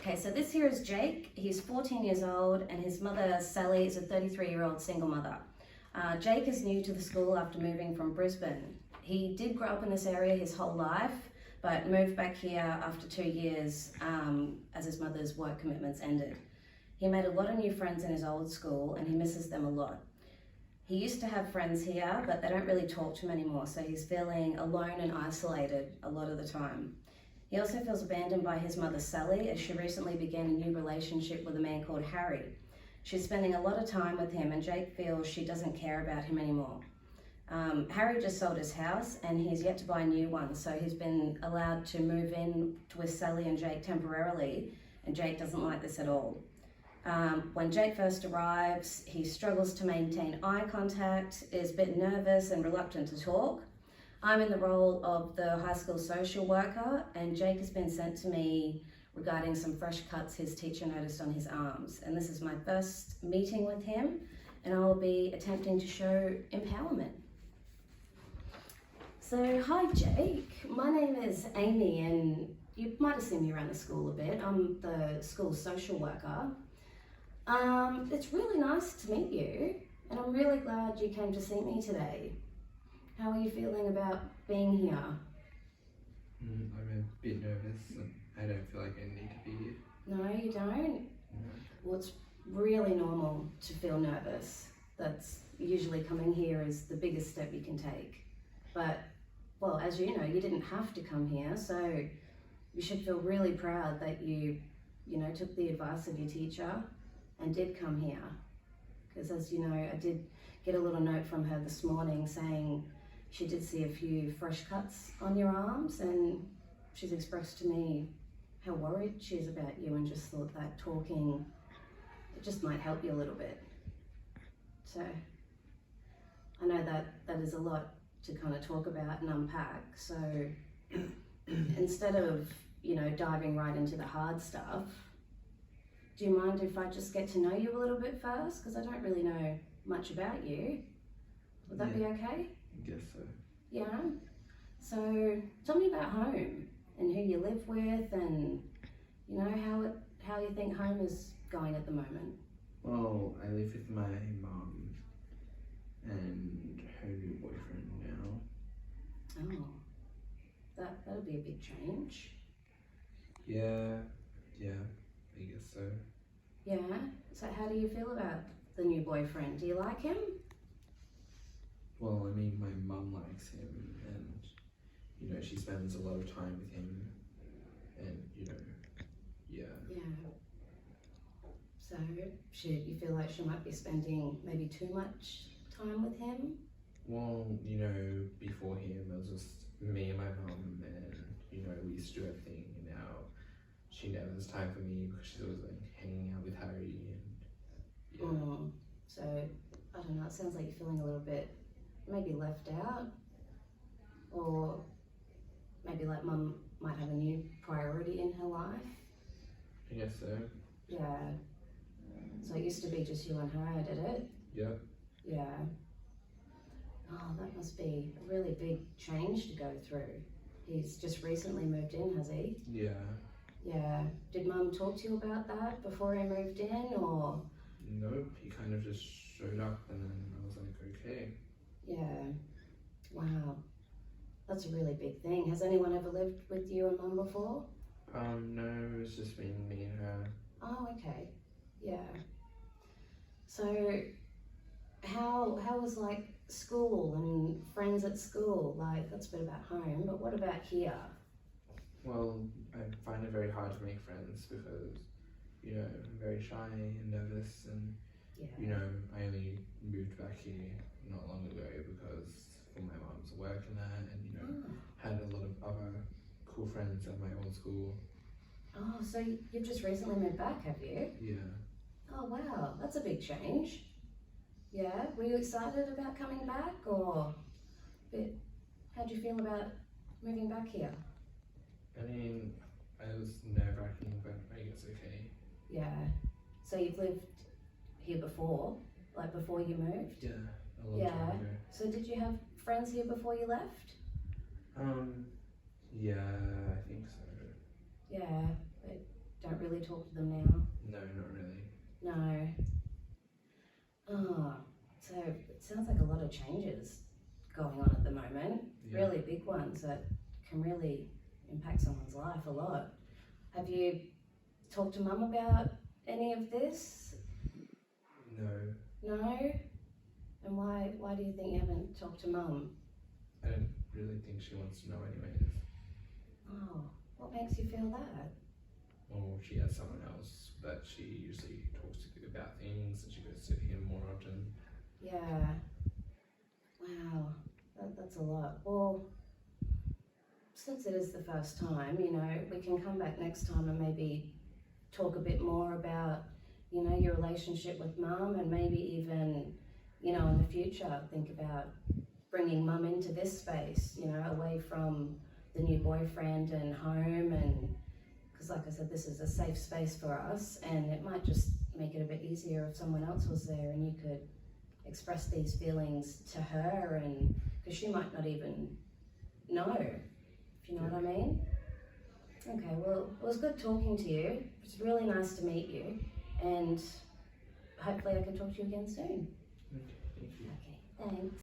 Okay, so this here is Jake. He's 14 years old and his mother, Sally, is a 33-year-old single mother. Jake is new to the school after moving from Brisbane. He did grow up in this area his whole life, but moved back here after 2 years as his mother's work commitments ended. He made a lot of new friends in his old school and he misses them a lot. He used to have friends here, but they don't really talk to him anymore, so he's feeling alone and isolated a lot of the time. He also feels abandoned by his mother, Sally, as she recently began a new relationship with a man called Harry. She's spending a lot of time with him and Jake feels she doesn't care about him anymore. Harry just sold his house and he's yet to buy a new one, so he's been allowed to move in with Sally and Jake temporarily, and Jake doesn't like this at all. When Jake first arrives, he struggles to maintain eye contact, is a bit nervous and reluctant to talk. I'm in the role of the high school social worker, and Jake has been sent to me regarding some fresh cuts his teacher noticed on his arms. And this is my first meeting with him, and I will be attempting to show empowerment. So, hi Jake, my name is Amy, and you might have seen me around the school a bit. I'm the school social worker. It's really nice to meet you, and I'm really glad you came to see me today. How are you feeling about being here? I'm a bit nervous and I don't feel like I need to be here. No, you don't? No. Well, it's really normal to feel nervous. That's usually coming here is the biggest step you can take. But, well, as you know, you didn't have to come here, so you should feel really proud that you took the advice of your teacher and did come here. Because as you know, I did get a little note from her this morning saying she did see a few fresh cuts on your arms, and she's expressed to me how worried she is about you and just thought that talking, it just might help you a little bit. So I know that is a lot to kind of talk about and unpack. So instead of, diving right into the hard stuff, do you mind if I just get to know you a little bit first? Because I don't really know much about you. Would that be okay? I guess so. Yeah. So tell me about home and who you live with, and how you think home is going at the moment. Well, I live with my mum and her new boyfriend now. Oh, that'll be a big change. Yeah, I guess so. Yeah. So how do you feel about the new boyfriend? Do you like him? Well, I mean, my mum likes him and, she spends a lot of time with him and, yeah. Yeah. So you feel like she might be spending maybe too much time with him? Well, before him, it was just me and my mum and, we used to do everything, and now she never has time for me because she's always hanging out with Harry and, yeah. So, I don't know, it sounds like you're feeling a little bit maybe left out, or maybe like mum might have a new priority in her life. I guess so. Yeah. So it used to be just you and her, did it? Yeah. Yeah. Oh, that must be a really big change to go through. He's just recently moved in, has he? Yeah. Yeah. Did mum talk to you about that before he moved in, or? Nope, he kind of just showed up and then I was like, okay. Yeah. Wow. That's a really big thing. Has anyone ever lived with you and mum before? No, it's just been me and her. Oh, okay. Yeah. So how was like school and friends at school? Like, that's a bit about home, but what about here? Well, I find it very hard to make friends because, I'm very shy and nervous and, Yeah. I only moved back here not long ago because for my mom's work and that, and, had a lot of other cool friends at my old school. Oh, so you've just recently moved back, have you? Yeah. Oh, wow. That's a big change. Yeah. Were you excited about coming back, or how'd you feel about moving back here? I mean, I was nerve-wracking, but I guess okay. Yeah. So you've lived here before, like before you moved? Yeah, a long time ago. So did you have friends here before you left? Yeah, I think so. Yeah, but don't really talk to them now? No, not really. No. Oh, so it sounds like a lot of changes going on at the moment. Yeah. Really big ones that can really impact someone's life a lot. Have you talked to Mum about any of this? No, No? And why do you think you haven't talked to Mum? I don't really think she wants to know anyways. Oh, what makes you feel that? Or she has someone else that she usually talks to about things and she goes to him more often. Yeah. Wow, that's a lot. Well, since it is the first time, you know, we can come back next time and maybe talk a bit more about, you know, your relationship with Mum, and maybe even, you know, in the future, think about bringing Mum into this space, you know, away from the new boyfriend and home, and because like I said, this is a safe space for us, and it might just make it a bit easier if someone else was there and you could express these feelings to her, and because she might not even know, if you know what I mean. Okay, well, it was good talking to you. It's really nice to meet you, and hopefully I can talk to you again soon. Okay, thank you. Okay, thanks.